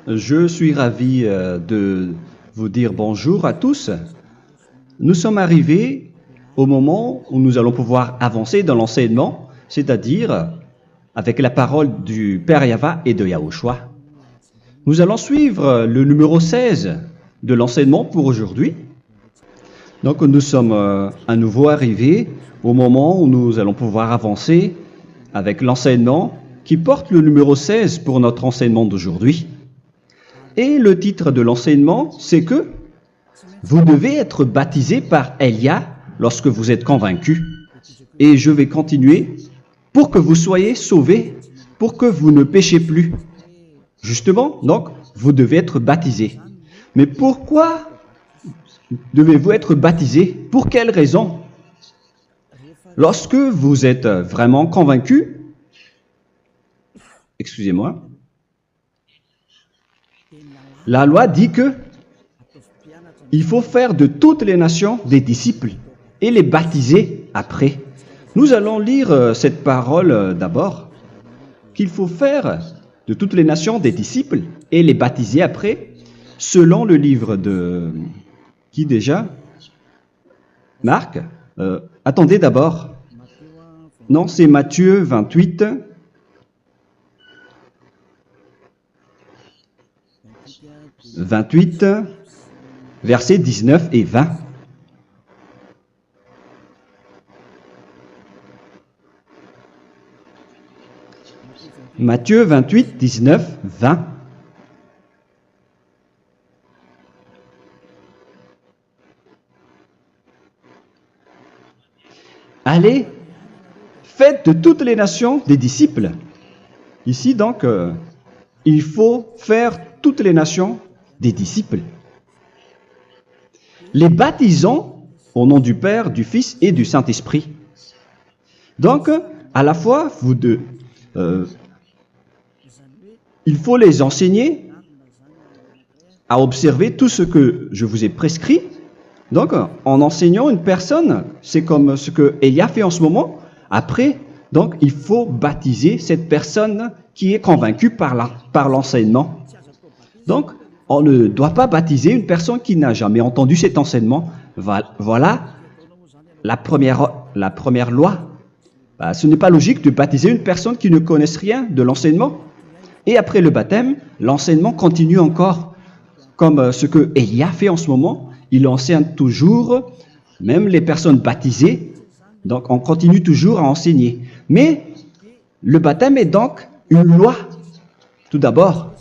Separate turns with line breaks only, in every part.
Je suis ravi de vous dire bonjour à tous. Nous sommes arrivés au moment où nous allons pouvoir avancer dans l'enseignement, c'est-à-dire avec la parole du Père Yava et de Yahushua. Nous allons suivre le numéro 16 de l'enseignement pour aujourd'hui. Donc nous sommes à nouveau arrivés au moment où nous allons pouvoir avancer avec l'enseignement qui porte le numéro 16 pour notre enseignement d'aujourd'hui. Et le titre de l'enseignement, c'est que vous devez être baptisé par Elia lorsque vous êtes convaincu. Et je vais continuer pour que vous soyez sauvés, pour que vous ne péchez plus. Justement, donc, vous devez être baptisé. Mais pourquoi devez-vous être baptisé? Pour quelle raison? Lorsque vous êtes vraiment convaincu, excusez-moi, la loi dit que il faut faire de toutes les nations des disciples et les baptiser après. Nous allons lire cette parole d'abord, qu'il faut faire de toutes les nations des disciples et les baptiser après, selon le livre de... Qui déjà? Marc. Attendez d'abord. Non, c'est Matthieu 28. Versets 19 et 20. Matthieu 28, 19, 20. Allez, faites de toutes les nations des disciples. Ici, donc, il faut faire toutes les nations des disciples. Les baptisons au nom du Père, du Fils et du Saint-Esprit. Donc, à la fois, il faut les enseigner à observer tout ce que je vous ai prescrit. Donc, en enseignant une personne, c'est comme ce que Elia fait en ce moment. Après, donc, il faut baptiser cette personne qui est convaincue par l'enseignement. Donc, on ne doit pas baptiser une personne qui n'a jamais entendu cet enseignement. Voilà la première loi. Ce n'est pas logique de baptiser une personne qui ne connaisse rien de l'enseignement. Et après le baptême, l'enseignement continue encore, comme ce que Elia fait en ce moment. Il enseigne toujours, même les personnes baptisées. Donc, on continue toujours à enseigner. Mais le baptême est donc une loi, tout d'abord.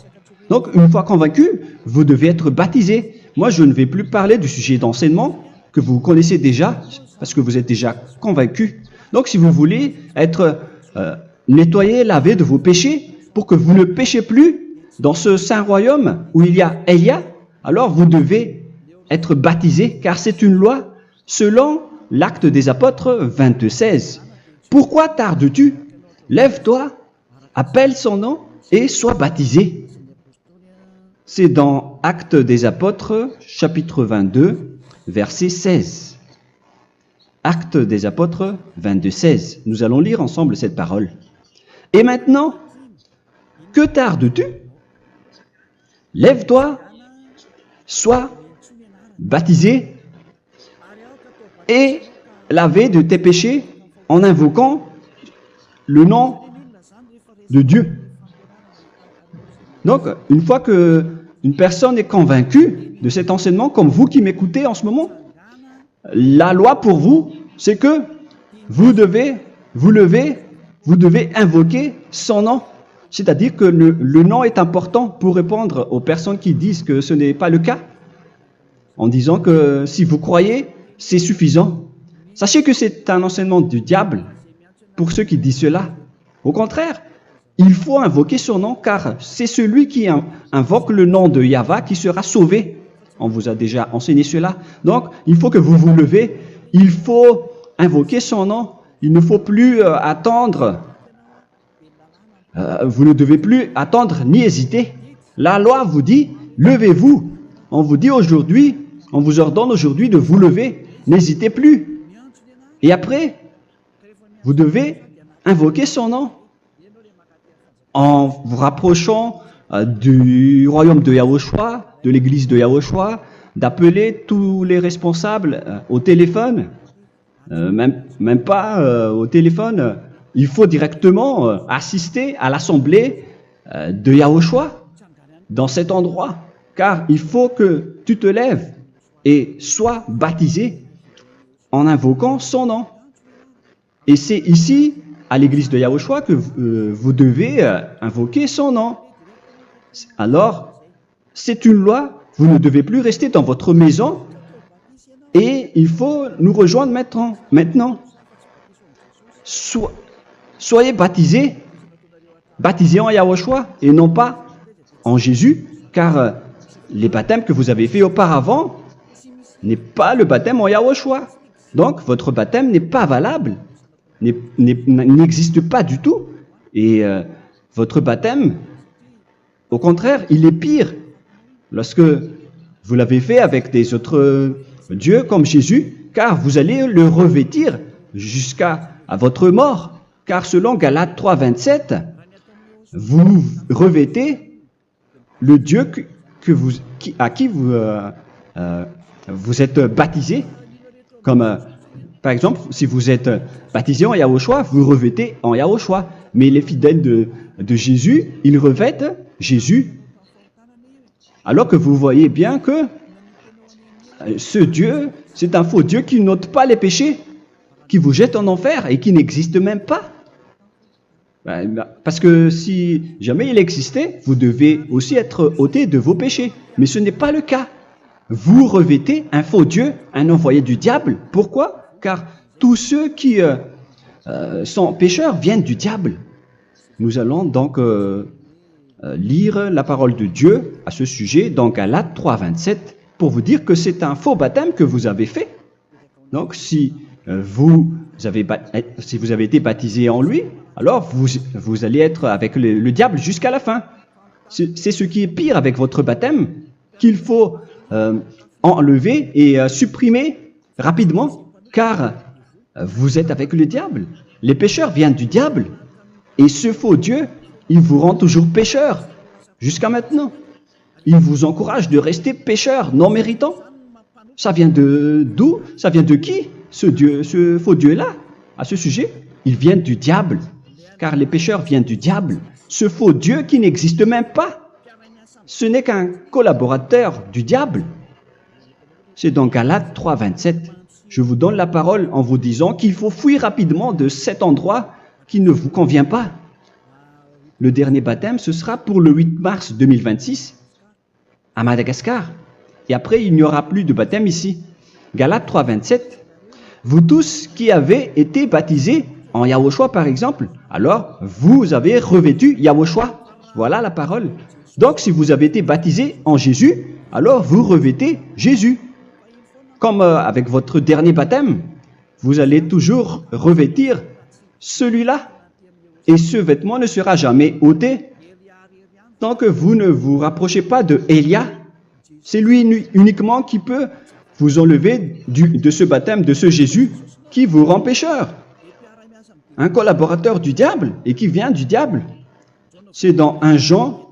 Donc, une fois convaincu, vous devez être baptisé. Moi, je ne vais plus parler du sujet d'enseignement que vous connaissez déjà, parce que vous êtes déjà convaincu. Donc, si vous voulez être nettoyé, lavé de vos péchés, pour que vous ne péchez plus dans ce saint royaume où il y a Elia, alors vous devez être baptisé, car c'est une loi selon l'Acte des Apôtres 22:16. Pourquoi tardes-tu? Lève-toi, appelle son nom et sois baptisé. C'est dans Actes des Apôtres, chapitre 22, verset 16. Actes des Apôtres 22:16. Nous allons lire ensemble cette parole. Et maintenant, que tardes-tu? Lève-toi, sois baptisé et lavé de tes péchés en invoquant le nom de Dieu. Donc, une fois qu'une personne est convaincue de cet enseignement, comme vous qui m'écoutez en ce moment, la loi pour vous, c'est que vous devez invoquer son nom. C'est-à-dire que le nom est important pour répondre aux personnes qui disent que ce n'est pas le cas, en disant que si vous croyez, c'est suffisant. Sachez que c'est un enseignement du diable pour ceux qui disent cela. Au contraire, il faut invoquer son nom, car c'est celui qui invoque le nom de Yahva qui sera sauvé. On vous a déjà enseigné cela. Donc, il faut que vous vous levez, il faut invoquer son nom. Il ne faut plus attendre. Vous ne devez plus attendre ni hésiter. La loi vous dit, levez-vous. On vous dit aujourd'hui, on vous ordonne aujourd'hui de vous lever. N'hésitez plus. Et après, vous devez invoquer son nom en vous rapprochant du royaume de Yahushua, de l'église de Yahushua, d'appeler tous les responsables au téléphone, même pas au téléphone. Il faut directement assister à l'assemblée de Yahushua dans cet endroit, car il faut que tu te lèves et sois baptisé en invoquant son nom. Et c'est ici, à l'église de Yahushua, que vous devez invoquer son nom. Alors, c'est une loi, vous ne devez plus rester dans votre maison et il faut nous rejoindre maintenant. Soyez baptisés en Yahushua et non pas en Jésus, car les baptêmes que vous avez faits auparavant n'est pas le baptême en Yahushua. Donc, votre baptême n'est pas valable, n'existe pas du tout. Et votre baptême, au contraire, il est pire. Lorsque vous l'avez fait avec des autres dieux comme Jésus, car vous allez le revêtir jusqu'à votre mort. Car selon Galates 3, 27, vous revêtez le Dieu à qui vous êtes baptisé. Comme par exemple, si vous êtes baptisé en Yahushua, vous revêtez en Yahushua. Mais les fidèles de Jésus, ils revêtent Jésus. Alors que vous voyez bien que ce Dieu, c'est un faux Dieu qui n'ôte pas les péchés, qui vous jette en enfer et qui n'existe même pas. Parce que si jamais il existait, vous devez aussi être ôté de vos péchés. Mais ce n'est pas le cas. Vous revêtez un faux Dieu, un envoyé du diable. Pourquoi? Car tous ceux qui sont pécheurs viennent du diable. Nous allons donc lire la parole de Dieu à ce sujet dans Galates 3, 27 pour vous dire que c'est un faux baptême que vous avez fait. Donc si vous avez été baptisé en lui, alors vous allez être avec le diable jusqu'à la fin. C'est ce qui est pire avec votre baptême qu'il faut enlever et supprimer rapidement, car vous êtes avec le diable. Les pécheurs viennent du diable et ce faux Dieu, il vous rend toujours pécheur jusqu'à maintenant. Il vous encourage de rester pécheur non méritant. Ça vient d'où? Ça vient de qui? Ce faux Dieu-là, à ce sujet, ils viennent du diable, car les pécheurs viennent du diable. Ce faux Dieu qui n'existe même pas, ce n'est qu'un collaborateur du diable. C'est dans Galates 3, 27. Je vous donne la parole en vous disant qu'il faut fuir rapidement de cet endroit qui ne vous convient pas. Le dernier baptême, ce sera pour le 8 mars 2026 à Madagascar. Et après, il n'y aura plus de baptême ici. Galates 3, 27. Vous tous qui avez été baptisés en Yahushua, par exemple, alors vous avez revêtu Yahushua. Voilà la parole. Donc, si vous avez été baptisés en Jésus, alors vous revêtez Jésus. Comme avec votre dernier baptême, vous allez toujours revêtir celui-là. Et ce vêtement ne sera jamais ôté tant que vous ne vous rapprochez pas de Élia. C'est lui uniquement qui peut vous enlever de ce baptême, de ce Jésus qui vous rend pécheur. Un collaborateur du diable et qui vient du diable. C'est dans 1 Jean,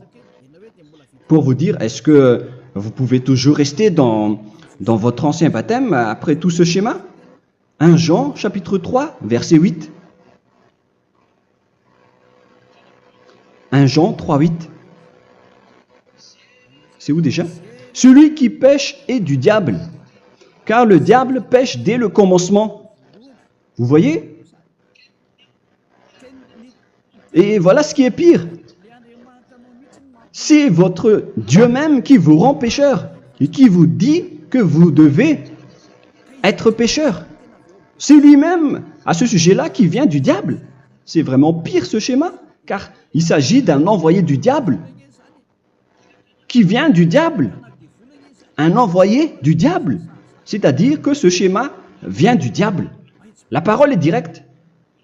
pour vous dire, est-ce que vous pouvez toujours rester dans votre ancien baptême après tout ce schéma? 1 Jean, chapitre 3, verset 8. 1 Jean 3, 8. C'est où déjà? Celui qui pêche est du diable, car le diable pêche dès le commencement. Vous voyez? Et voilà ce qui est pire. C'est votre Dieu même qui vous rend pécheur et qui vous dit que vous devez être pécheur. C'est lui-même, à ce sujet-là, qui vient du diable. C'est vraiment pire ce schéma, car il s'agit d'un envoyé du diable qui vient du diable. Un envoyé du diable. C'est-à-dire que ce schéma vient du diable. La parole est directe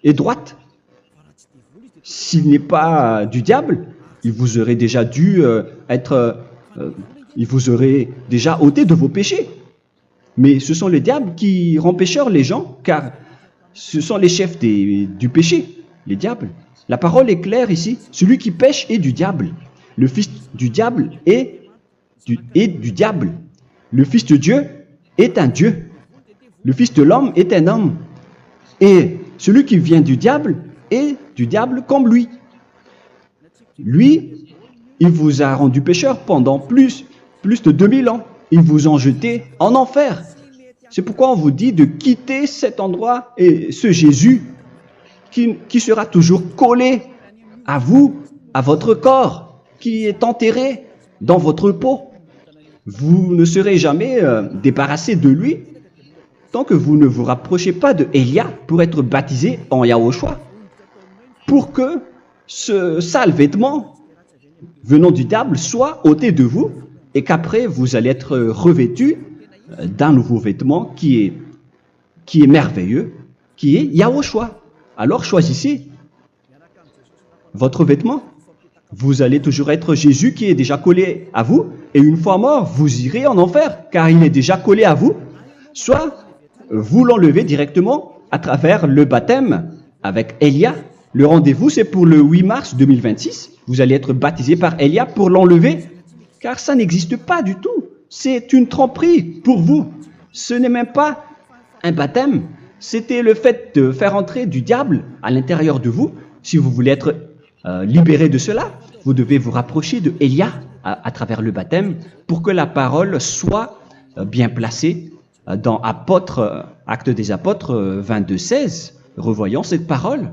et droite. S'il n'est pas du diable, il vous aurait déjà dû il vous aurait déjà ôté de vos péchés. Mais ce sont les diables qui rendent pécheurs les gens, car ce sont les chefs du péché, les diables. La parole est claire ici. Celui qui pêche est du diable. le fils du diable est du diable. Le fils de Dieu est un Dieu. Le fils de l'homme est un homme. Et celui qui vient du diable est du diable comme lui. Lui, il vous a rendu pécheur pendant plus de 2000 ans. Il vous a jeté en enfer. C'est pourquoi on vous dit de quitter cet endroit et ce Jésus qui sera toujours collé à vous, à votre corps, qui est enterré dans votre peau. Vous ne serez jamais débarrassé de lui tant que vous ne vous rapprochez pas de Élia pour être baptisé en Yahushua, pour que ce sale vêtement venant du diable soit ôté de vous et qu'après vous allez être revêtu d'un nouveau vêtement qui est merveilleux, qui est Yahushua. Alors choisissez votre vêtement. Vous allez toujours être Jésus qui est déjà collé à vous, et une fois mort, vous irez en enfer, car il est déjà collé à vous. Soit vous l'enlevez directement à travers le baptême avec Élia. Le rendez-vous, c'est pour le 8 mars 2026. Vous allez être baptisé par Élia pour l'enlever, car ça n'existe pas du tout. C'est une tromperie pour vous. Ce n'est même pas un baptême. C'était le fait de faire entrer du diable à l'intérieur de vous. Si vous voulez être libéré de cela, vous devez vous rapprocher de Élia à travers le baptême pour que la parole soit bien placée dans Actes des Apôtres 22:16. Revoyons cette parole.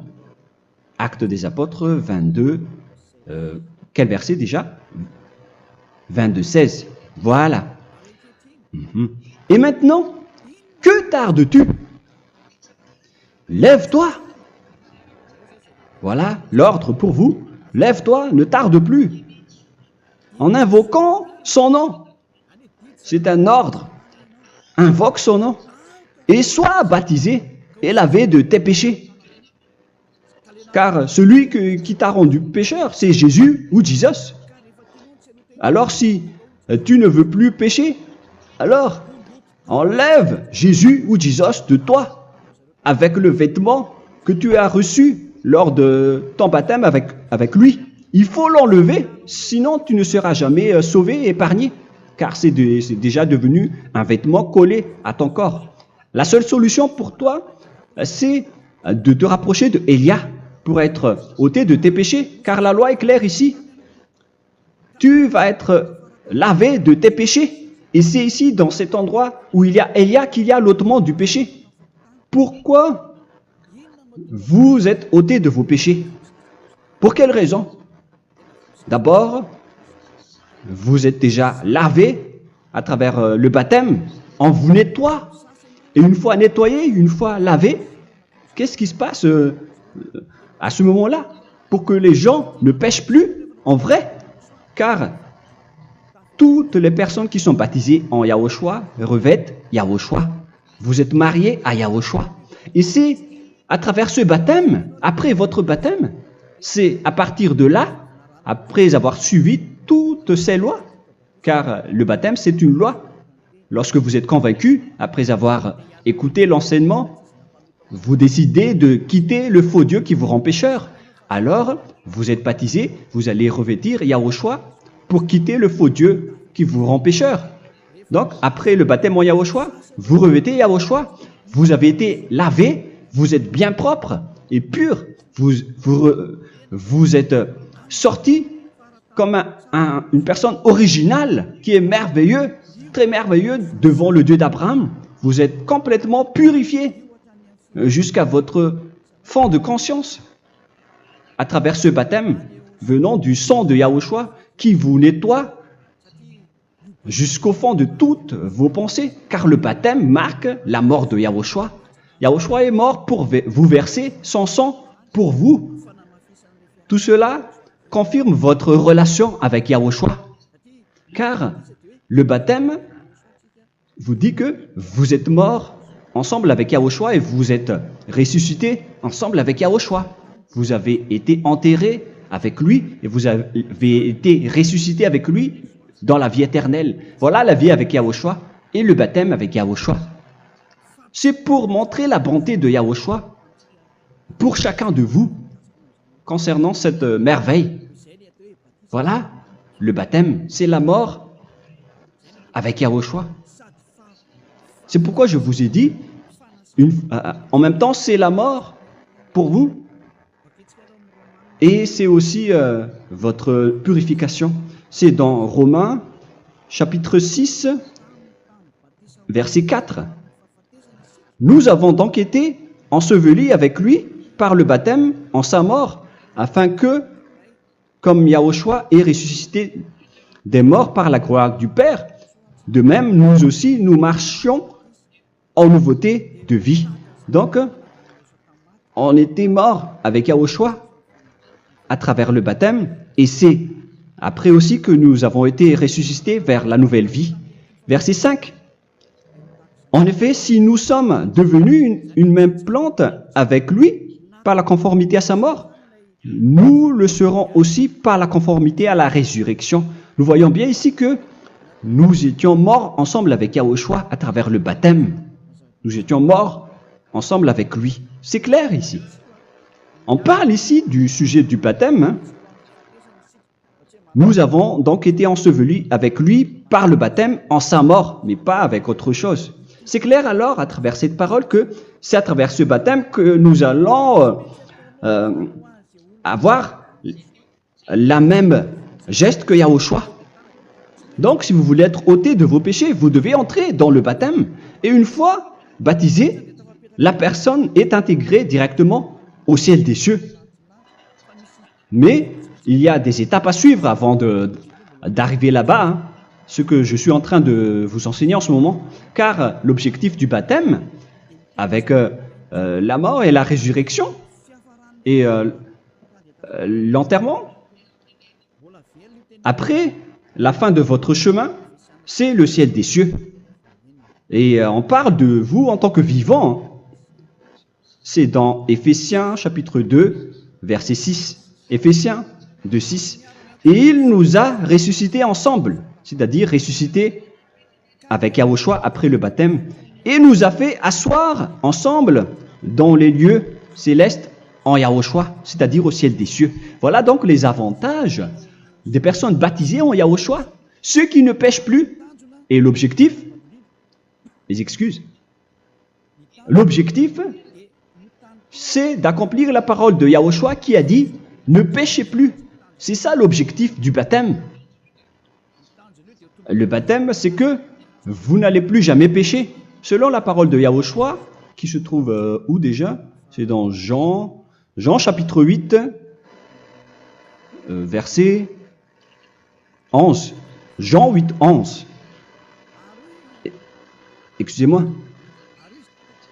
Actes des Apôtres 22, quel verset déjà? 22:16. Voilà. Et maintenant, que tardes-tu? Lève-toi. Voilà l'ordre pour vous. Lève-toi, ne tarde plus. En invoquant son nom. C'est un ordre. Invoque son nom. Et sois baptisé et lavé de tes péchés. Car celui qui t'a rendu pécheur, c'est Jésus ou Jesus. Alors si tu ne veux plus pécher, alors enlève Jésus ou Jesus de toi avec le vêtement que tu as reçu lors de ton baptême avec lui. Il faut l'enlever, sinon tu ne seras jamais sauvé, épargné, car c'est déjà devenu un vêtement collé à ton corps. La seule solution pour toi, c'est de te rapprocher de Élia pour être ôté de tes péchés, car la loi est claire ici. Tu vas être lavé de tes péchés. Et c'est ici, dans cet endroit où il y a Élia, qu'il y a l'ôtement du péché. Pourquoi vous êtes ôté de vos péchés? Pour quelle raison? D'abord, vous êtes déjà lavé à travers le baptême. On vous nettoie. Et une fois nettoyé, une fois lavé, qu'est-ce qui se passe à ce moment-là? Pour que les gens ne pêchent plus en vrai. Car toutes les personnes qui sont baptisées en Yahushua revêtent Yahushua. Vous êtes mariés à Yahushua. Et c'est à travers ce baptême, après votre baptême, c'est à partir de là, après avoir suivi toutes ces lois, car le baptême c'est une loi. Lorsque vous êtes convaincu, après avoir écouté l'enseignement, vous décidez de quitter le faux Dieu qui vous rend pécheur. Alors, vous êtes baptisé, vous allez revêtir Yahushua pour quitter le faux Dieu qui vous rend pécheur. Donc, après le baptême en Yahushua, vous revêtez Yahushua. Vous avez été lavé, vous êtes bien propre et pur. Vous êtes sorti comme une personne originale qui est merveilleux, très merveilleux devant le Dieu d'Abraham. Vous êtes complètement purifié jusqu'à votre fond de conscience à travers ce baptême venant du sang de Yahushua qui vous nettoie jusqu'au fond de toutes vos pensées, car le baptême marque la mort de Yahushua. Yahushua est mort pour vous verser son sang pour vous. Tout cela confirme votre relation avec Yahushua, car le baptême vous dit que vous êtes mort ensemble avec Yahushua et vous êtes ressuscité ensemble avec Yahushua. Vous avez été enterré avec lui et vous avez été ressuscité avec lui dans la vie éternelle. Voilà la vie avec Yahushua et le baptême avec Yahushua. C'est pour montrer la bonté de Yahushua pour chacun de vous concernant cette merveille. Voilà le baptême, c'est la mort avec Yahushua. C'est pourquoi je vous ai dit, en même temps, c'est la mort pour vous et c'est aussi votre purification. C'est dans Romains, chapitre 6, verset 4. Nous avons donc été ensevelis avec lui par le baptême en sa mort, afin que, comme Yahushua est ressuscité des morts par la gloire du Père, de même, nous aussi, nous marchions en nouveauté de vie. Donc, on était morts avec Yahushua à travers le baptême, et c'est après aussi que nous avons été ressuscités vers la nouvelle vie. Verset 5. En effet, si nous sommes devenus une même plante avec lui par la conformité à sa mort, nous le serons aussi par la conformité à la résurrection. Nous voyons bien ici que nous étions morts ensemble avec Yahushua à travers le baptême. Nous étions morts ensemble avec lui. C'est clair ici. On parle ici du sujet du baptême. Nous avons donc été ensevelis avec lui par le baptême en sa mort, mais pas avec autre chose. C'est clair alors à travers cette parole que c'est à travers ce baptême que nous allons avoir la même geste que Yahushua. Donc si vous voulez être ôté de vos péchés, vous devez entrer dans le baptême. Et une fois baptisé, la personne est intégrée directement au ciel des cieux. Mais il y a des étapes à suivre avant d'arriver là-bas, hein, ce que je suis en train de vous enseigner en ce moment, car l'objectif du baptême, avec la mort et la résurrection, et l'enterrement, après la fin de votre chemin, c'est le ciel des cieux. Et on parle de vous en tant que vivant. C'est dans Éphésiens chapitre 2, verset 6. Éphésiens 2, 6. Et il nous a ressuscités ensemble, c'est-à-dire ressuscités avec Yahushua après le baptême, et nous a fait asseoir ensemble dans les lieux célestes en Yahushua, c'est-à-dire au ciel des cieux. Voilà donc les avantages des personnes baptisées en Yahushua, ceux qui ne pêchent plus. Et l'objectif, les excuses, l'objectif, c'est d'accomplir la parole de Yahushua qui a dit « Ne péchez plus ». C'est ça l'objectif du baptême. Le baptême, c'est que vous n'allez plus jamais pécher. Selon la parole de Yahushua, qui se trouve où déjà? C'est dans Jean chapitre 8, verset 11. Jean 8, 11. Excusez-moi.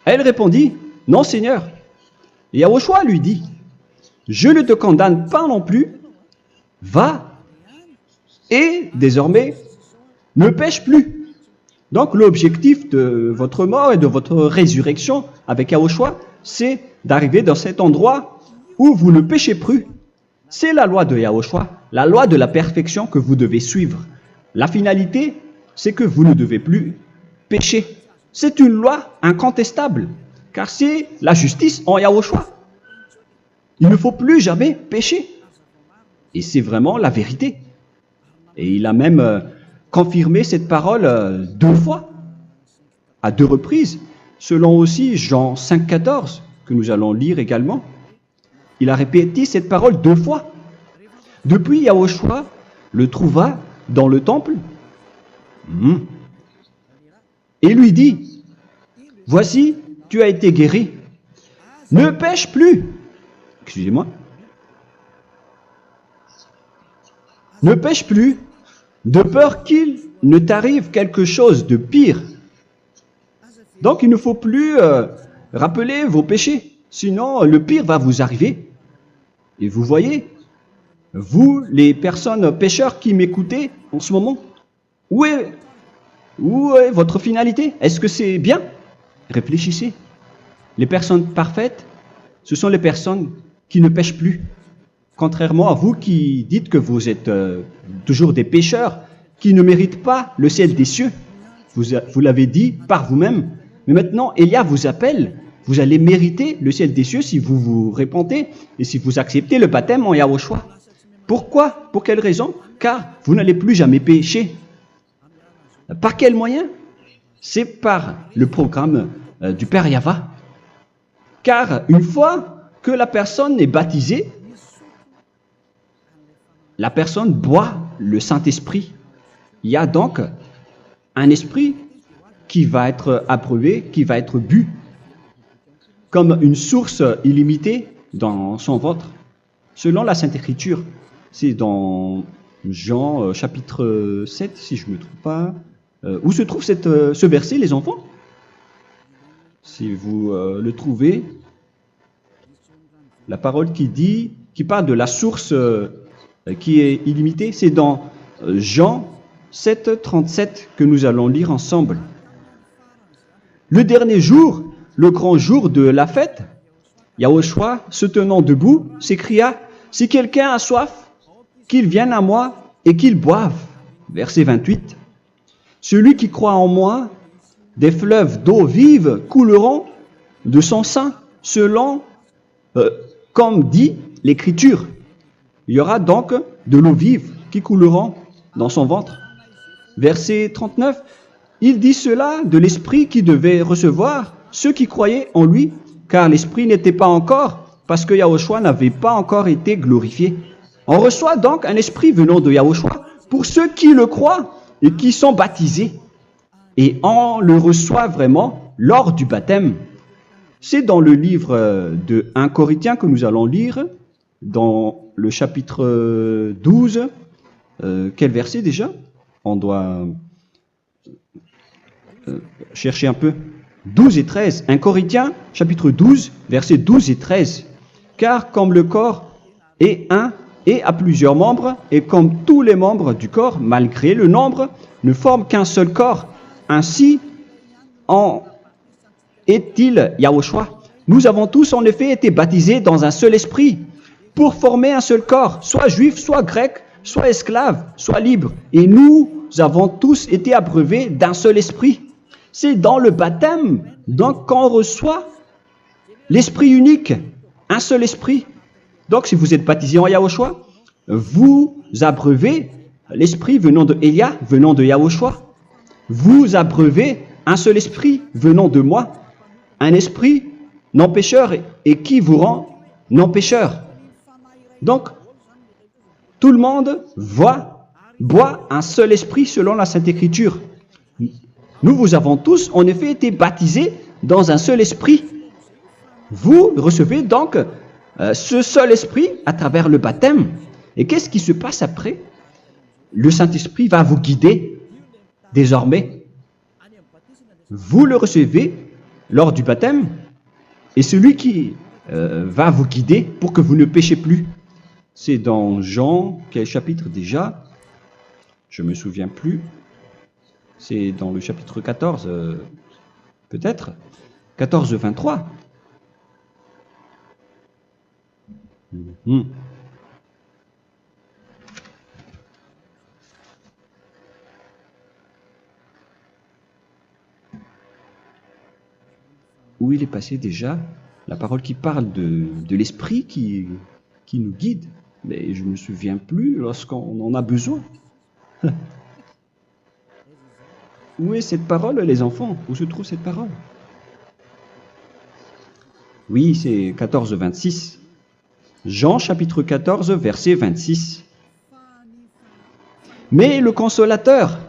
Elle répondit, « Non, Seigneur. » Et Yahushua lui dit, « Je ne te condamne pas non plus. Va et désormais ne pêche plus. » Donc l'objectif de votre mort et de votre résurrection avec Yahushua, c'est d'arriver dans cet endroit où vous ne péchez plus. C'est la loi de Yahushua, la loi de la perfection que vous devez suivre. La finalité, c'est que vous ne devez plus pécher. C'est une loi incontestable, car c'est la justice en Yahushua. Il ne faut plus jamais pécher. Et c'est vraiment la vérité. Et il a même confirmé cette parole 2 fois, à 2 reprises, selon aussi Jean 5, 14, que nous allons lire également. Il a répété cette parole 2 fois. Depuis, Yahushua le trouva dans le temple et lui dit, « Voici, tu as été guéri. Ne pêche plus. » Excusez-moi. Ne pêche plus, de peur qu'il ne t'arrive quelque chose de pire. Donc il ne faut plus rappeler vos péchés, sinon le pire va vous arriver. Et vous voyez, vous, les personnes pécheurs qui m'écoutez en ce moment, où est votre finalité? Est-ce que c'est bien? Réfléchissez. Les personnes parfaites, ce sont les personnes qui ne pêchent plus. Contrairement à vous qui dites que vous êtes toujours des pécheurs qui ne méritent pas le ciel des cieux. Vous l'avez dit par vous-même. Mais maintenant, Élia vous appelle. Vous allez mériter le ciel des cieux si vous vous repentez et si vous acceptez le baptême en Yahushua. Pourquoi? Pour quelle raison? Car vous n'allez plus jamais pécher. Par quel moyen? C'est par le programme du Père Yahva. Car une fois que la personne est baptisée, la personne boit le Saint-Esprit. Il y a donc un esprit qui va être approuvé, qui va être bu, comme une source illimitée dans son ventre, selon la Sainte Écriture. C'est dans Jean chapitre 7, si je ne me trompe pas. Où se trouve ce verset, les enfants? Si vous le trouvez, la parole qui parle de la source qui est illimitée, c'est dans Jean 7, 37 que nous allons lire ensemble. Le dernier jour, le grand jour de la fête, Yahushua, se tenant debout, s'écria, « Si quelqu'un a soif, qu'il vienne à moi et qu'il boive. » Verset 28. « Celui qui croit en moi, des fleuves d'eau vive couleront de son sein, selon, comme dit l'Écriture. » Il y aura donc de l'eau vive qui couleront dans son ventre. Verset 39. Il dit cela de l'Esprit qui devait recevoir ceux qui croyaient en lui, car l'Esprit n'était pas encore, parce que Yahushua n'avait pas encore été glorifié. On reçoit donc un Esprit venant de Yahushua pour ceux qui le croient et qui sont baptisés. Et on le reçoit vraiment lors du baptême. C'est dans le livre de 1 Corinthiens que nous allons lire, dans le chapitre 12. Quel verset déjà? On doit chercher un peu. 12 et 13. 1 Corinthiens, chapitre 12, versets 12 et 13. Car comme le corps est un et a plusieurs membres, et comme tous les membres du corps, malgré le nombre, ne forment qu'un seul corps, ainsi en est-il Yahushua. Nous avons tous en effet été baptisés dans un seul esprit, pour former un seul corps, soit juif, soit grec, soit esclave, soit libre. Et nous avons tous été abreuvés d'un seul esprit. C'est dans le baptême, donc qu'on reçoit l'esprit unique, un seul esprit. Donc si vous êtes baptisé en Yahushua, vous abreuvez l'esprit venant de Elia, venant de Yahushua. Vous abreuvez un seul esprit venant de moi, un esprit non pécheur et qui vous rend non pécheur. Donc, tout le monde boit un seul esprit selon la Sainte Écriture. Nous avons tous en effet été baptisés dans un seul esprit. Vous recevez donc ce seul esprit à travers le baptême. Et qu'est-ce qui se passe après? Le Saint-Esprit va vous guider désormais. Vous le recevez lors du baptême et celui qui va vous guider pour que vous ne péchez plus. C'est dans Jean, quel chapitre déjà? Je ne me souviens plus. C'est dans le chapitre 14, peut-être. 14, 23. Où il est passé déjà? La parole qui parle de l'esprit qui nous guide. Mais je ne me souviens plus lorsqu'on en a besoin. Où est cette parole, les enfants? Où se trouve cette parole? Oui, c'est 14, 26. Jean chapitre 14, verset 26. Mais le consolateur,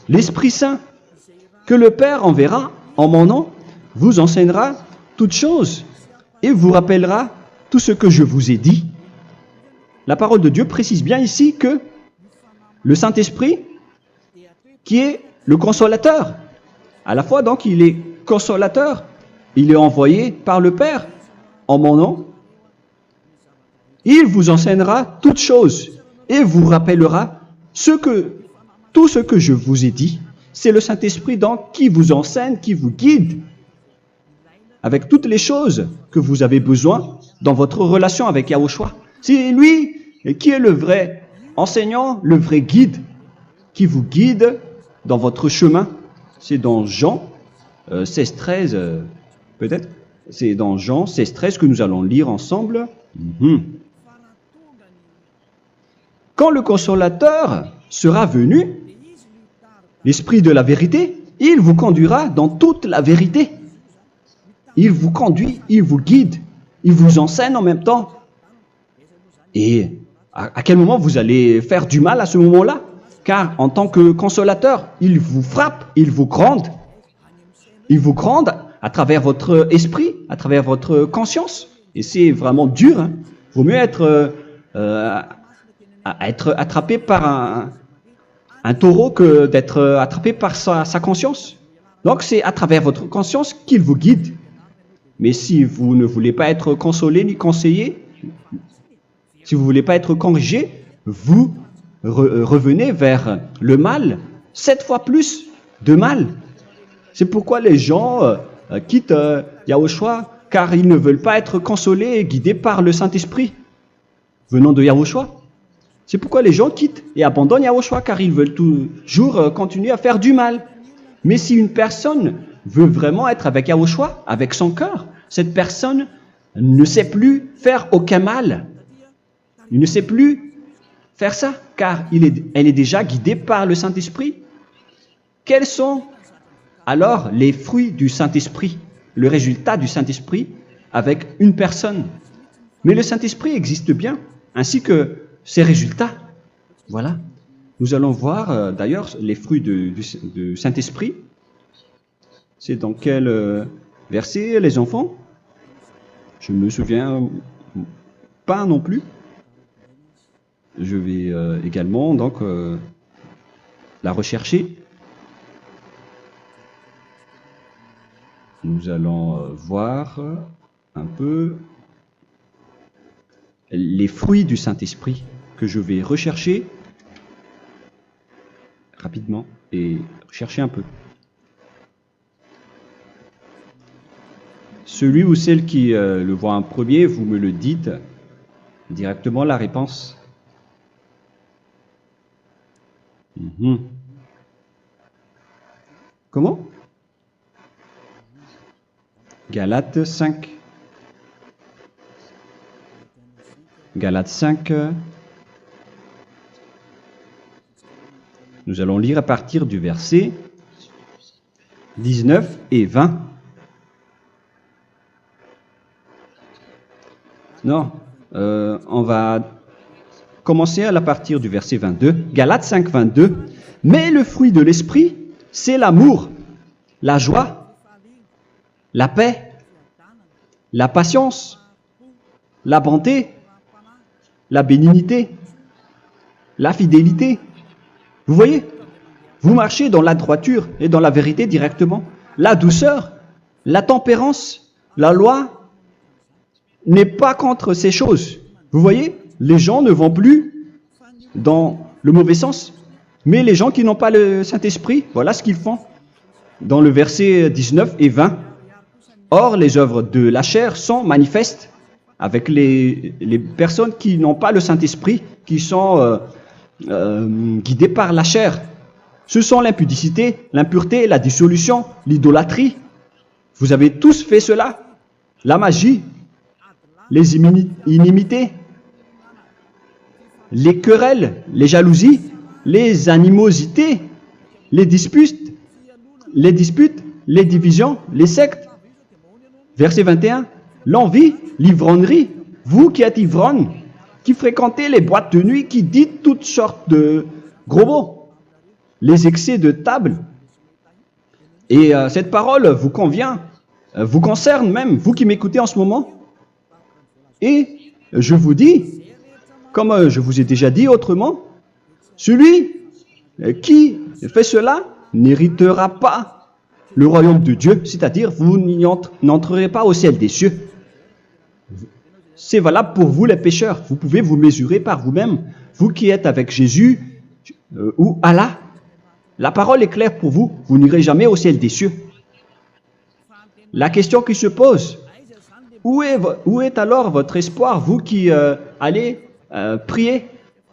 l'Esprit Saint, que le Père enverra en mon nom, vous enseignera toutes choses et vous rappellera tout ce que je vous ai dit. La parole de Dieu précise bien ici que le Saint-Esprit, qui est le consolateur, à la fois donc il est consolateur, il est envoyé par le Père en mon nom, il vous enseignera toutes choses et vous rappellera tout ce que je vous ai dit. C'est le Saint-Esprit donc qui vous enseigne, qui vous guide avec toutes les choses que vous avez besoin dans votre relation avec Yahushua. C'est lui qui est le vrai enseignant, le vrai guide, qui vous guide dans votre chemin. C'est dans Jean 16, 13, peut-être. C'est dans Jean 16, 13 que nous allons lire ensemble. quand le consolateur sera venu, l'Esprit de la vérité, il vous conduira dans toute la vérité. Il vous conduit, il vous guide, il vous enseigne en même temps. Et à quel moment vous allez faire du mal à ce moment-là? Car en tant que consolateur, il vous frappe, il vous gronde. Il vous gronde à travers votre esprit, à travers votre conscience. Et c'est vraiment dur. Hein. Vaut mieux être attrapé par un taureau que d'être attrapé par sa conscience. Donc c'est à travers votre conscience qu'il vous guide. Mais si vous ne voulez pas être consolé ni conseillé, si vous ne voulez pas être corrigé, vous revenez vers le mal, 7 fois plus de mal. C'est pourquoi les gens quittent Yahushua, car ils ne veulent pas être consolés et guidés par le Saint-Esprit venant de Yahushua. C'est pourquoi les gens quittent et abandonnent Yahushua, car ils veulent toujours continuer à faire du mal. Mais si une personne veut vraiment être avec Yahushua, avec son cœur, cette personne ne sait plus faire aucun mal. Il ne sait plus faire ça, car elle est déjà guidée par le Saint-Esprit. Quels sont alors les fruits du Saint-Esprit, le résultat du Saint-Esprit avec une personne? Mais le Saint-Esprit existe bien, ainsi que ses résultats. Voilà. Nous allons voir d'ailleurs les fruits du Saint-Esprit. C'est dans quel verset, les enfants? Je ne me souviens pas non plus. Je vais également donc la rechercher. Nous allons voir un peu les fruits du Saint-Esprit que je vais rechercher rapidement et chercher un peu. Celui ou celle qui le voit en premier, vous me le dites directement la réponse. Comment? Galates 5. Galates 5. Nous allons lire à partir du verset 19 et 20. Non, on va commencer à partir du verset 22. Galates 5, 22. Mais le fruit de l'esprit, c'est l'amour, la joie, la paix, la patience, la bonté, la bénignité, la fidélité. Vous voyez? Vous marchez dans la droiture et dans la vérité directement. La douceur, la tempérance, la loi n'est pas contre ces choses. Vous voyez? Les gens ne vont plus dans le mauvais sens. Mais les gens qui n'ont pas le Saint-Esprit, voilà ce qu'ils font. Dans le verset 19 et 20. Or, les œuvres de la chair sont manifestes avec les personnes qui n'ont pas le Saint-Esprit, qui sont guidées par la chair. Ce sont l'impudicité, l'impureté, la dissolution, l'idolâtrie. Vous avez tous fait cela. La magie, les inimités, les querelles, les jalousies, les animosités, les disputes, les divisions, les sectes. Verset 21, l'envie, l'ivrognerie, vous qui êtes ivrognes, qui fréquentez les boîtes de nuit, qui dites toutes sortes de gros mots, les excès de table. Et cette parole vous convient, vous concerne même, vous qui m'écoutez en ce moment. Et je vous dis, comme je vous ai déjà dit autrement, celui qui fait cela n'héritera pas le royaume de Dieu, c'est-à-dire vous n'entrerez pas au ciel des cieux. C'est valable pour vous les pécheurs. Vous pouvez vous mesurer par vous-même, vous qui êtes avec Jésus ou Allah. La parole est claire pour vous, vous n'irez jamais au ciel des cieux. La question qui se pose, où est alors votre espoir, vous qui allez prier?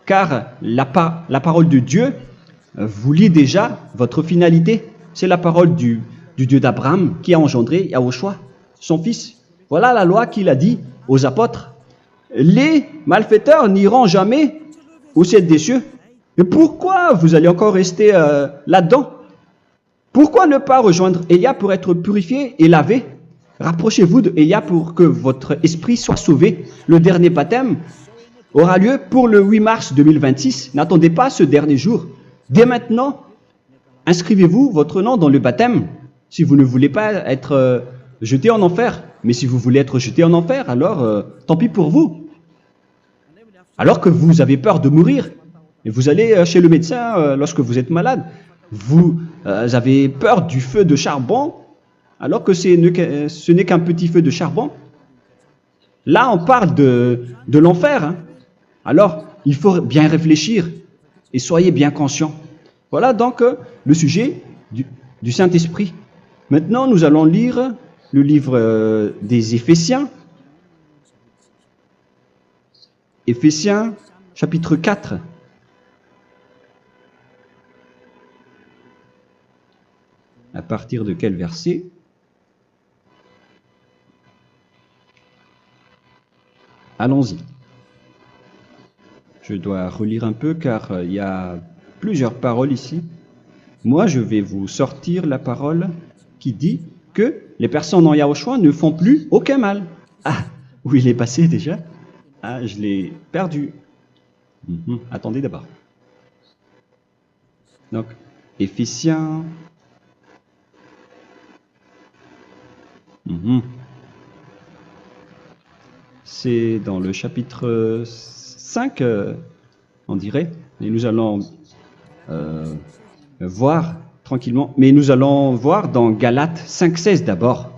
Car la parole de Dieu vous lit déjà votre finalité. C'est la parole du Dieu d'Abraham qui a engendré Yahushua, son fils. Voilà la loi qu'il a dit aux apôtres. Les malfaiteurs n'iront jamais au ciel des cieux. Mais pourquoi vous allez encore rester là-dedans? Pourquoi ne pas rejoindre Élia pour être purifié et lavé? Rapprochez-vous d'Élia pour que votre esprit soit sauvé. Le dernier baptême aura lieu pour le 8 mars 2026. N'attendez pas ce dernier jour. Dès maintenant, inscrivez-vous votre nom dans le baptême si vous ne voulez pas être jeté en enfer. Mais si vous voulez être jeté en enfer, alors tant pis pour vous. Alors que vous avez peur de mourir, et vous allez chez le médecin lorsque vous êtes malade, vous avez peur du feu de charbon, alors que ce n'est qu'un petit feu de charbon. Là, on parle de l'enfer. Hein. Alors, il faut bien réfléchir et soyez bien conscients. Voilà donc le sujet du Saint-Esprit. Maintenant, nous allons lire le livre des Éphésiens. Éphésiens, chapitre 4. À partir de quel verset? Allons-y. Je dois relire un peu car il y a plusieurs paroles ici. Moi, je vais vous sortir la parole qui dit que les personnes en Yahushua ne font plus aucun mal. Ah, où il est passé déjà? Ah, je l'ai perdu. Attendez d'abord. Donc, Éphésiens. C'est dans le chapitre 5, on dirait. Et nous allons voir tranquillement. Mais nous allons voir dans Galates 5,16 d'abord.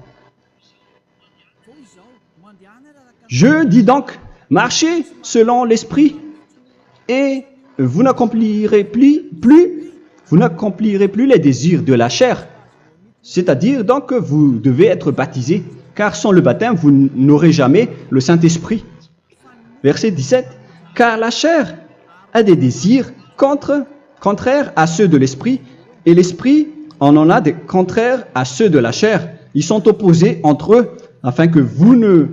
Je dis donc, marchez selon l'esprit, et vous n'accomplirez plus les désirs de la chair. C'est-à-dire donc que vous devez être baptisé, car sans le baptême, vous n'aurez jamais le Saint-Esprit. Verset 17. Car la chair a des désirs contraires à ceux de l'esprit, et l'esprit en a des contraires à ceux de la chair. Ils sont opposés entre eux, afin que vous ne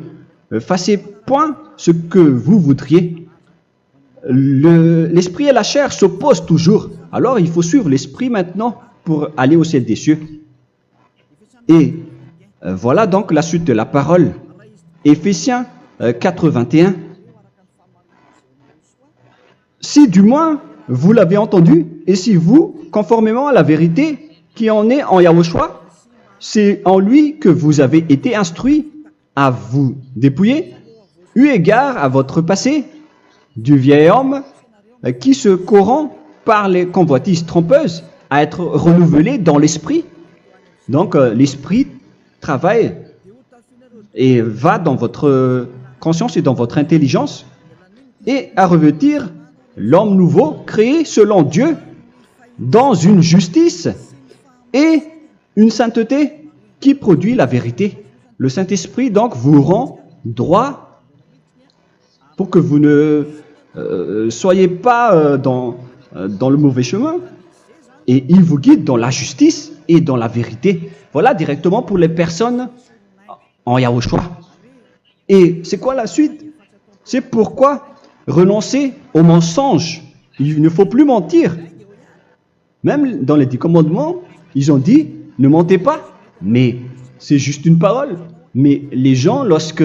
fassiez point ce que vous voudriez. L'esprit et la chair s'opposent toujours. Alors il faut suivre l'esprit maintenant pour aller au ciel des cieux. Et voilà donc la suite de la parole. Éphésiens 4:21. Si du moins vous l'avez entendu, et si vous, conformément à la vérité qui en est en Yahushua, c'est en lui que vous avez été instruits à vous dépouiller, eu égard à votre passé, du vieil homme qui se corrompt par les convoitises trompeuses, à être renouvelé dans l'esprit. Donc l'esprit travaille et va dans votre conscience et dans votre intelligence, et à revêtir l'homme nouveau créé selon Dieu dans une justice et une sainteté qui produit la vérité. Le Saint-Esprit donc vous rend droit pour que vous ne soyez pas dans le mauvais chemin, et il vous guide dans la justice et dans la vérité. Voilà directement pour les personnes en Yahushua. Et c'est quoi la suite? C'est pourquoi renoncer au mensonge. Il ne faut plus mentir. Même dans les 10 commandements, ils ont dit ne mentez pas. Mais c'est juste une parole. Mais les gens, lorsque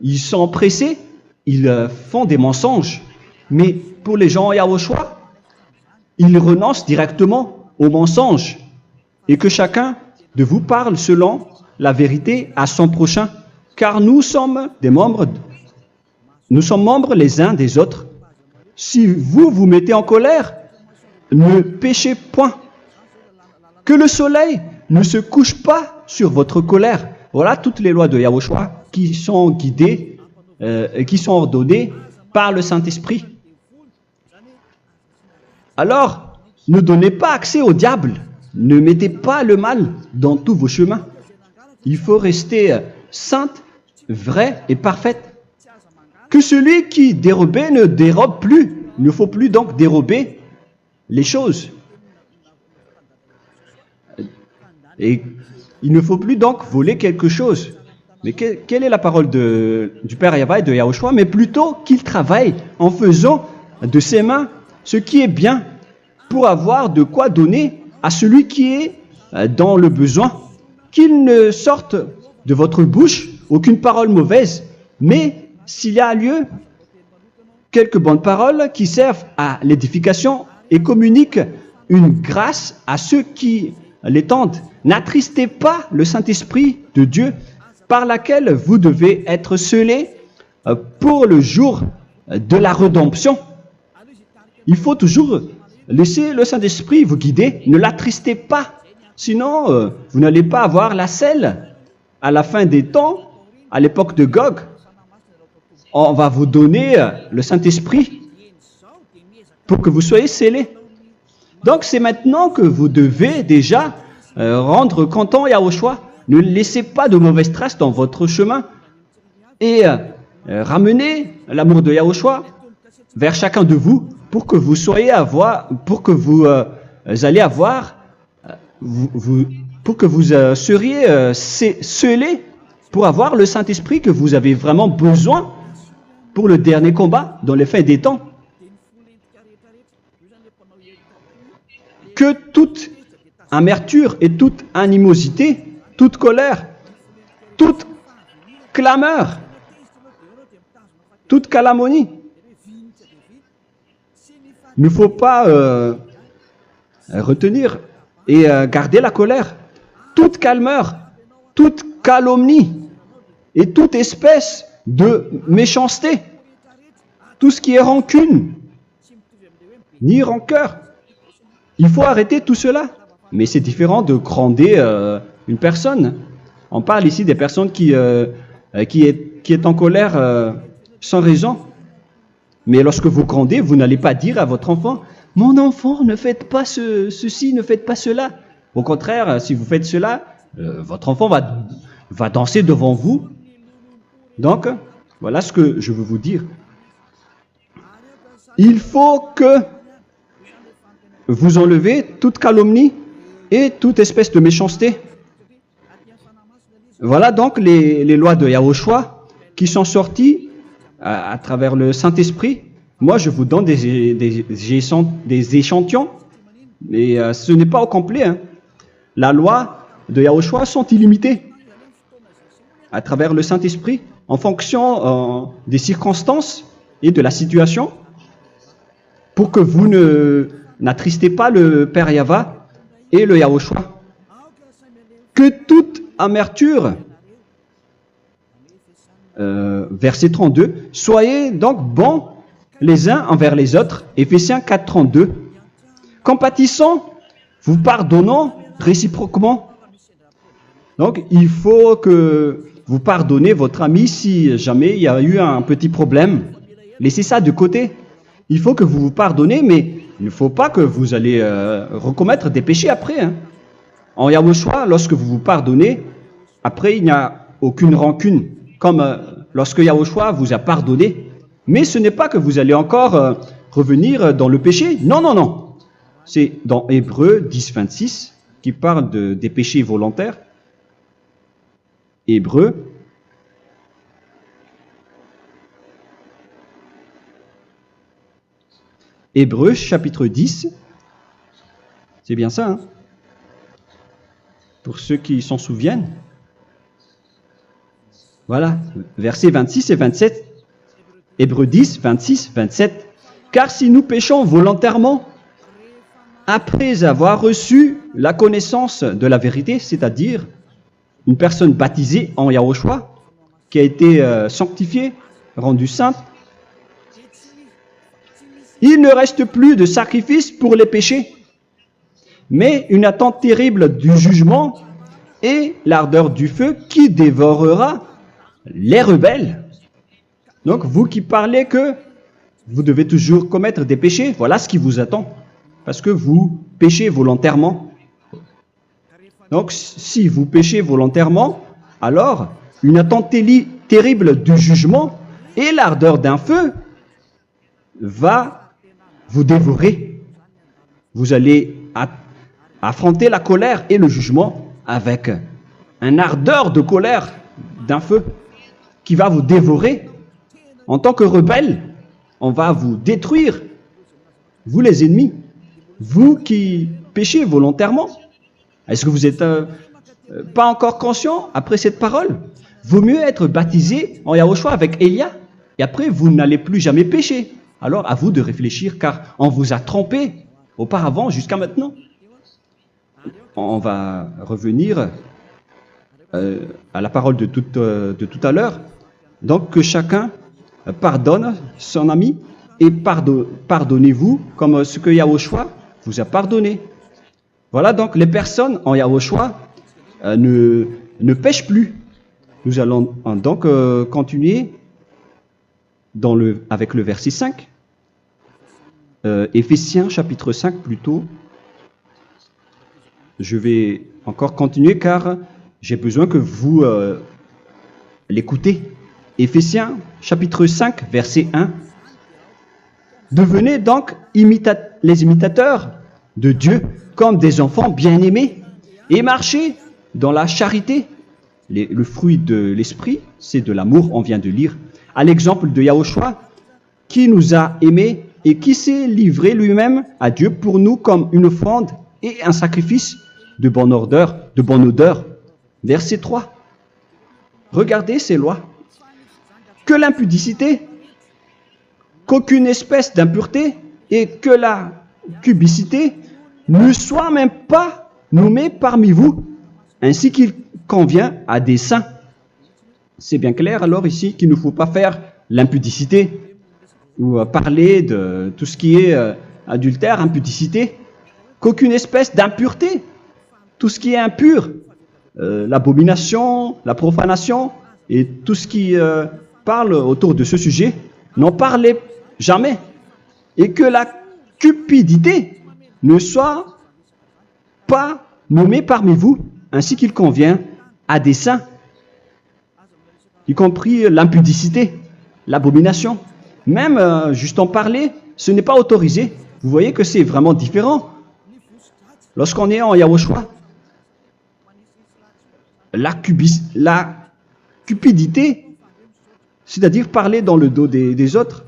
ils sont pressés, ils font des mensonges. Mais pour les gens en Yahushua, ils renoncent directement au mensonge. Et que chacun de vous parle selon la vérité à son prochain. Car nous sommes membres les uns des autres. Si vous vous mettez en colère, ne péchez point. Que le soleil ne se couche pas sur votre colère. Voilà toutes les lois de Yahushua qui sont guidées et qui sont ordonnées par le Saint-Esprit. Alors, ne donnez pas accès au diable. Ne mettez pas le mal dans tous vos chemins. Il faut rester sainte, vraie et parfaite. Que celui qui dérobait ne dérobe plus. Il ne faut plus donc dérober les choses. Et il ne faut plus donc voler quelque chose. Mais quelle est la parole du Père Yahweh et de Yahushua? Mais plutôt qu'il travaille en faisant de ses mains ce qui est bien pour avoir de quoi donner à celui qui est dans le besoin. Qu'il ne sorte de votre bouche aucune parole mauvaise, mais s'il y a lieu, quelques bonnes paroles qui servent à l'édification et communiquent une grâce à ceux qui l'étendent. N'attristez pas le Saint-Esprit de Dieu par laquelle vous devez être scellés pour le jour de la rédemption. Il faut toujours laisser le Saint-Esprit vous guider. Ne l'attristez pas, sinon vous n'allez pas avoir la selle. À la fin des temps, à l'époque de Gog, on va vous donner le Saint-Esprit pour que vous soyez scellés. Donc c'est maintenant que vous devez déjà rendre content Yahushua. Ne laissez pas de mauvaises traces dans votre chemin et ramenez l'amour de Yahushua vers chacun de vous pour que vous soyez pour que vous seriez scellés pour avoir le Saint-Esprit que vous avez vraiment besoin pour le dernier combat dans les fins des temps. Que toute amertume et toute animosité, toute colère, toute clameur, toute calomnie, il ne faut pas retenir et garder la colère, toute calmeur, toute calomnie et toute espèce de méchanceté, tout ce qui est rancune, ni rancœur. Il faut arrêter tout cela. Mais c'est différent de gronder une personne. On parle ici des personnes qui est en colère sans raison. Mais lorsque vous grondez, vous n'allez pas dire à votre enfant « Mon enfant, ne faites pas ceci, ne faites pas cela ». Au contraire, si vous faites cela, votre enfant va danser devant vous. Donc, voilà ce que je veux vous dire. Il faut que vous enlevez toute calomnie et toute espèce de méchanceté. Voilà donc les lois de Yahushua qui sont sorties à travers le Saint-Esprit. Moi, je vous donne des échantillons, mais ce n'est pas au complet. Hein. La loi de Yahushua sont illimitées à travers le Saint-Esprit en fonction des circonstances et de la situation pour que vous n'attristez pas le Père Yahva et le Yahushua. Que toute amertume, verset 32, soyez donc bons les uns envers les autres, Éphésiens 4, 32, compatissant, vous pardonnant réciproquement. Donc, il faut que vous pardonnez votre ami si jamais il y a eu un petit problème. Laissez ça de côté. Il faut que vous vous pardonnez, mais il ne faut pas que vous allez recommettre des péchés après. Hein. En Yahushua, lorsque vous vous pardonnez, après il n'y a aucune rancune, comme lorsque Yahushua vous a pardonné. Mais ce n'est pas que vous allez encore revenir dans le péché. Non, non, non. C'est dans Hébreux 10, 26 qui parle des péchés volontaires. Hébreux. Hébreux chapitre 10. C'est bien ça, hein? Pour ceux qui s'en souviennent. Voilà, versets 26 et 27. Hébreux 10, 26, 27. Car si nous péchons volontairement, après avoir reçu la connaissance de la vérité, c'est-à-dire une personne baptisée en Yahushua, qui a été sanctifiée, rendue sainte, il ne reste plus de sacrifice pour les péchés, mais une attente terrible du jugement et l'ardeur du feu qui dévorera les rebelles. Donc, vous qui parlez que vous devez toujours commettre des péchés, voilà ce qui vous attend, parce que vous péchez volontairement. Donc, si vous péchez volontairement, alors une attente terrible du jugement et l'ardeur d'un feu va vous dévorer. Vous allez affronter la colère et le jugement avec un ardeur de colère d'un feu qui va vous dévorer. En tant que rebelle, on va vous détruire vous les ennemis, vous qui péchez volontairement. Est-ce que vous n'êtes pas encore conscient après cette parole? Vaut mieux être baptisé en Yahushua avec Elia, et après vous n'allez plus jamais pécher. Alors à vous de réfléchir, car on vous a trompé auparavant jusqu'à maintenant. On va revenir à la parole de tout à l'heure. Donc que chacun pardonne son ami et pardonnez-vous comme ce que Yahushua vous a pardonné. Voilà donc les personnes en Yahushua ne pêchent plus. Nous allons donc continuer avec le verset 5. Éphésiens chapitre 5 plutôt. Je vais encore continuer car j'ai besoin que vous l'écoutez. Éphésiens chapitre 5 verset 1. Devenez donc les imitateurs de Dieu comme des enfants bien-aimés et marchez dans la charité. Le fruit de l'esprit, c'est de l'amour, on vient de lire, à l'exemple de Yahushua qui nous a aimés et qui s'est livré lui-même à Dieu pour nous comme une offrande et un sacrifice de bonne odeur. Verset 3. Regardez ces lois. Que l'impudicité, qu'aucune espèce d'impureté et que la cubicité ne soit même pas nommée parmi vous, ainsi qu'il convient à des saints. C'est bien clair alors ici qu'il ne faut pas faire l'impudicité ou parler de tout ce qui est adultère, impudicité, qu'aucune espèce d'impureté, tout ce qui est impur, l'abomination, la profanation et tout ce qui parle autour de ce sujet, n'en parlez jamais. Et que la cupidité ne soit pas nommée parmi vous, ainsi qu'il convient à des saints, y compris l'impudicité, l'abomination. Même juste en parler, ce n'est pas autorisé. Vous voyez que c'est vraiment différent. Lorsqu'on est en Yahushua, la cupidité, c'est-à-dire parler dans le dos des autres,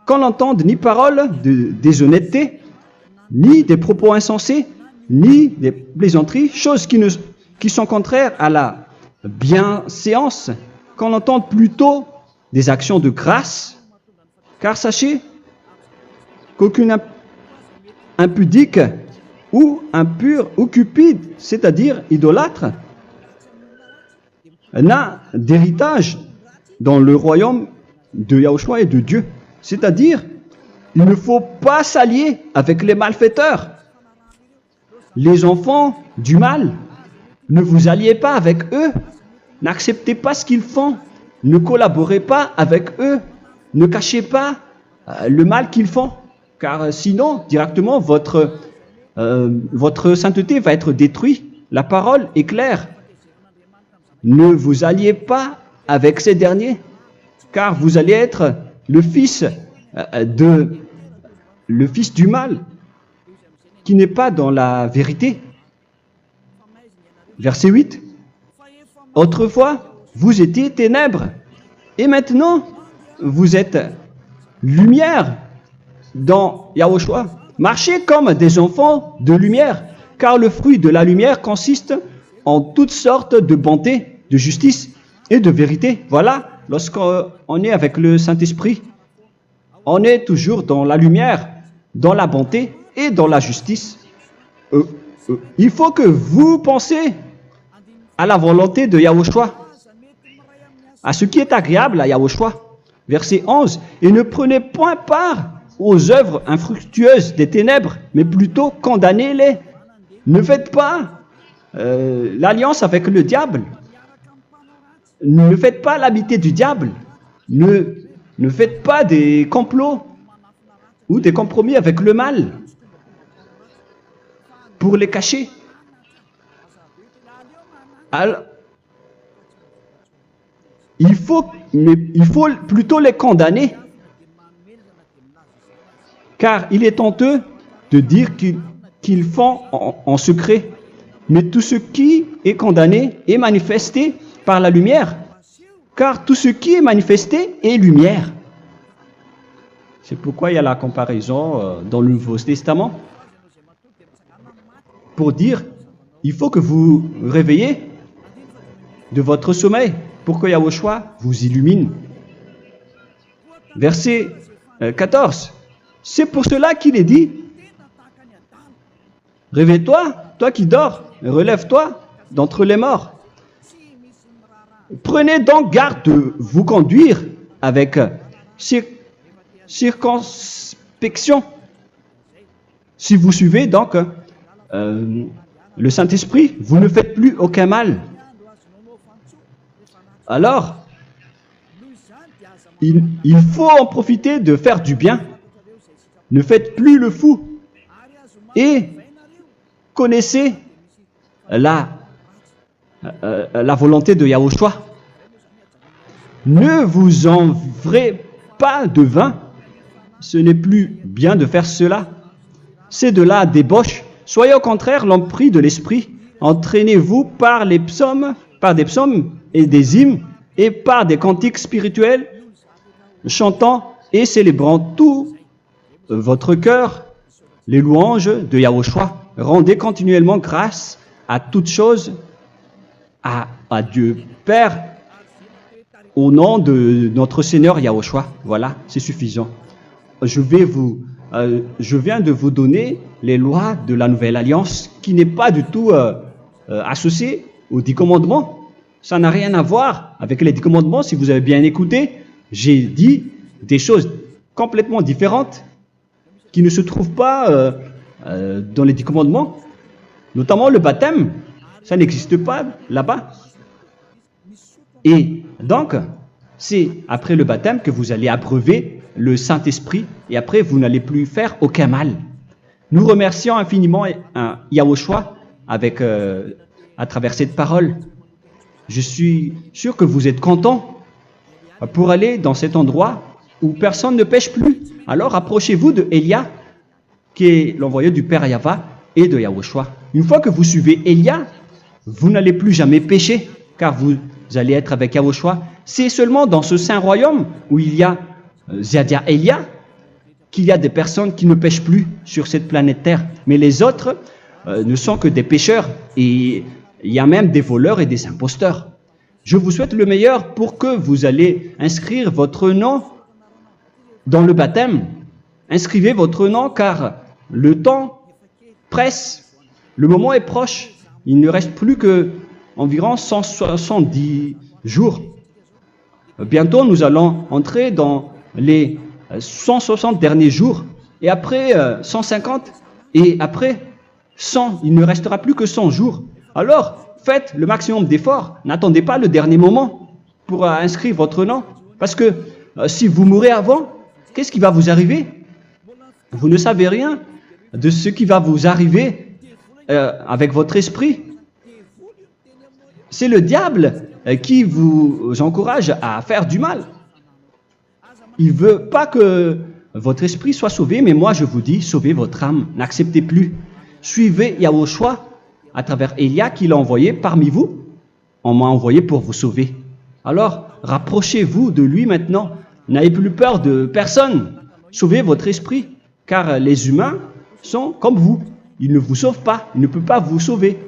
qu'on n'entende ni parole de déshonnêteté, ni des propos insensés, ni des plaisanteries, choses qui sont contraires à la bienséance, qu'on entende plutôt des actions de grâce, car sachez qu'aucune impudique ou impure ou cupide, c'est-à-dire idolâtre, n'a d'héritage dans le royaume de Yahushua et de Dieu. C'est-à-dire, il ne faut pas s'allier avec les malfaiteurs. Les enfants du mal, ne vous alliez pas avec eux. N'acceptez pas ce qu'ils font. Ne collaborez pas avec eux. Ne cachez pas le mal qu'ils font. Car sinon, directement, votre sainteté va être détruite. La parole est claire. Ne vous alliez pas avec ces derniers, car vous allez être le fils du mal, qui n'est pas dans la vérité. Verset 8. Autrefois, vous étiez ténèbres, et maintenant, vous êtes lumière dans Yahushua. Marchez comme des enfants de lumière, car le fruit de la lumière consiste en toutes sortes de bonté, de justice et de vérité. Voilà, lorsqu'on est avec le Saint-Esprit, on est toujours dans la lumière, dans la bonté et dans la justice. Il faut que vous pensiez à la volonté de Yahushua, à ce qui est agréable à Yahushua. Verset 11. Et ne prenez point part aux œuvres infructueuses des ténèbres, mais plutôt condamnez-les. Ne faites pas l'alliance avec le diable. Ne faites pas l'amitié du diable. Ne faites pas des complots ou des compromis avec le mal pour les cacher. Alors, il faut plutôt les condamner, car il est honteux de dire qu'ils font en secret. Mais tout ce qui est condamné est manifesté par la lumière, car tout ce qui est manifesté est lumière. C'est pourquoi il y a la comparaison dans le Nouveau Testament pour dire, il faut que vous réveillez de votre sommeil pour que Yahushua vous illumine. Verset 14. C'est pour cela qu'il est dit, réveille-toi, toi qui dors, relève-toi d'entre les morts. Prenez donc garde de vous conduire avec circonspection. Si vous suivez donc le Saint-Esprit, vous ne faites plus aucun mal. Alors, il faut en profiter de faire du bien. Ne faites plus le fou. Et connaissez la volonté de Yahushua. Ne vous envrez pas de vin. Ce n'est plus bien de faire cela. C'est de la débauche. Soyez au contraire l'empris de l'esprit. Entraînez-vous par des psaumes et des hymnes et par des cantiques spirituels, chantant et célébrant tout votre cœur les louanges de Yahushua. Rendez continuellement grâce à toutes choses à Dieu Père au nom de notre Seigneur Yahushua. Voilà, c'est suffisant. Je viens de vous donner les lois de la Nouvelle Alliance qui n'est pas du tout associée aux 10 commandements. Ça n'a rien à voir avec les 10 commandements. Si vous avez bien écouté, j'ai dit des choses complètement différentes qui ne se trouvent pas dans les 10 commandements. Notamment le baptême, ça n'existe pas là-bas. Et donc, c'est après le baptême que vous allez abreuver le Saint-Esprit et après vous n'allez plus faire aucun mal. Nous remercions infiniment Yahushua à travers cette parole. Je suis sûr que vous êtes contents pour aller dans cet endroit où personne ne pêche plus. Alors approchez-vous de Élia, qui est l'envoyé du Père Yahva et de Yahushua. Une fois que vous suivez Élia, vous n'allez plus jamais pécher, car vous allez être avec Yahushua. C'est seulement dans ce saint royaume où il y a Ziadia Elia qu'il y a des personnes qui ne pêchent plus sur cette planète Terre. Mais les autres ne sont que des pécheurs et il y a même des voleurs et des imposteurs. Je vous souhaite le meilleur pour que vous allez inscrire votre nom dans le baptême. Inscrivez votre nom car le temps presse, le moment est proche. Il ne reste plus que environ 170 jours. Bientôt, nous allons entrer dans les 160 derniers jours, et après 150, et après 100. Il ne restera plus que 100 jours. Alors, faites le maximum d'efforts. N'attendez pas le dernier moment pour inscrire votre nom. Parce que si vous mourrez avant, qu'est-ce qui va vous arriver? Vous ne savez rien de ce qui va vous arriver avec votre esprit. C'est le diable qui vous encourage à faire du mal. Il ne veut pas que votre esprit soit sauvé, mais moi je vous dis, sauvez votre âme, n'acceptez plus. Suivez Yahushua à travers Élia qu'il a envoyé parmi vous. On m'a envoyé pour vous sauver. Alors, rapprochez-vous de lui maintenant. N'ayez plus peur de personne. Sauvez votre esprit, car les humains sont comme vous. Ils ne vous sauvent pas, ils ne peuvent pas vous sauver.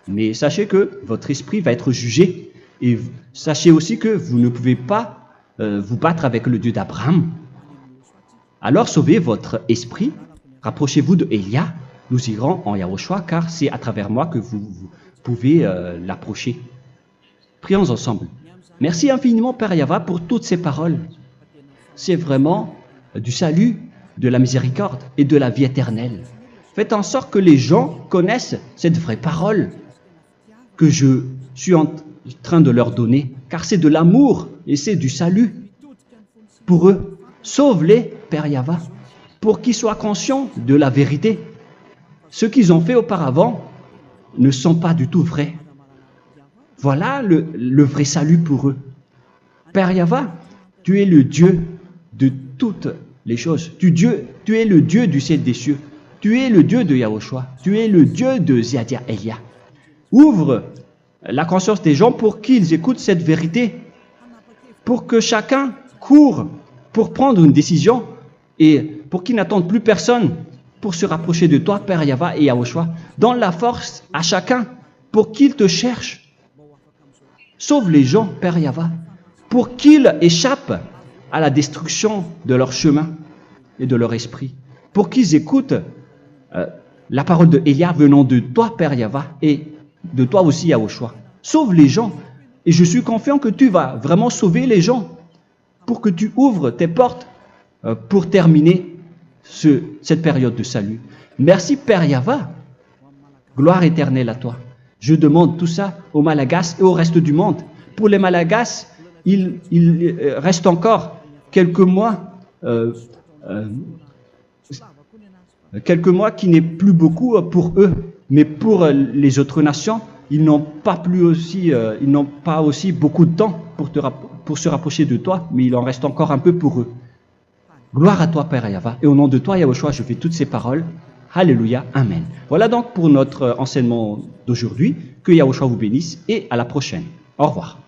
Mais sachez que votre esprit va être jugé. Et sachez aussi que vous ne pouvez pas vous battre avec le Dieu d'Abraham. Alors sauvez votre esprit, rapprochez-vous de Élia, nous irons en Yahushua, car c'est à travers moi que vous pouvez l'approcher. Prions ensemble. Merci infiniment, Père Yahva, pour toutes ces paroles. C'est vraiment du salut, de la miséricorde et de la vie éternelle. Faites en sorte que les gens connaissent cette vraie parole que je suis en train de leur donner, car c'est de l'amour et c'est du salut pour eux. Sauve-les, Père Yahva, pour qu'ils soient conscients de la vérité. Ce qu'ils ont fait auparavant ne sont pas du tout vrais. Voilà le vrai salut pour eux. Père Yahva, tu es le Dieu de toutes les choses. Tu es le Dieu du ciel des cieux. Tu es le Dieu de Yahushua. Tu es le Dieu de Ziadia Elia. Ouvre la conscience des gens pour qu'ils écoutent cette vérité, pour que chacun court pour prendre une décision et pour qu'ils n'attendent plus personne pour se rapprocher de toi, Père Yahweh et Yahushua. Donne la force à chacun pour qu'ils te cherchent. Sauve les gens, Père Yahweh, pour qu'ils échappent à la destruction de leur chemin et de leur esprit, pour qu'ils écoutent la parole de Élia venant de toi, Père Yahweh, et de toi aussi, Yahushua. Sauve les gens, et je suis confiant que tu vas vraiment sauver les gens, pour que tu ouvres tes portes pour terminer cette période de salut. Merci, Père Yahweh. Gloire éternelle à toi. Je demande tout ça aux Malagasy et au reste du monde. Pour les Malagasy, il reste encore quelques mois qui n'est plus beaucoup pour eux. Mais pour les autres nations, ils n'ont pas aussi beaucoup de temps pour se rapprocher de toi, mais il en reste encore un peu pour eux. Gloire à toi, Père Yahweh. Et au nom de toi, Yahushua, je fais toutes ces paroles. Alléluia, Amen. Voilà donc pour notre enseignement d'aujourd'hui. Que Yahushua vous bénisse et à la prochaine. Au revoir.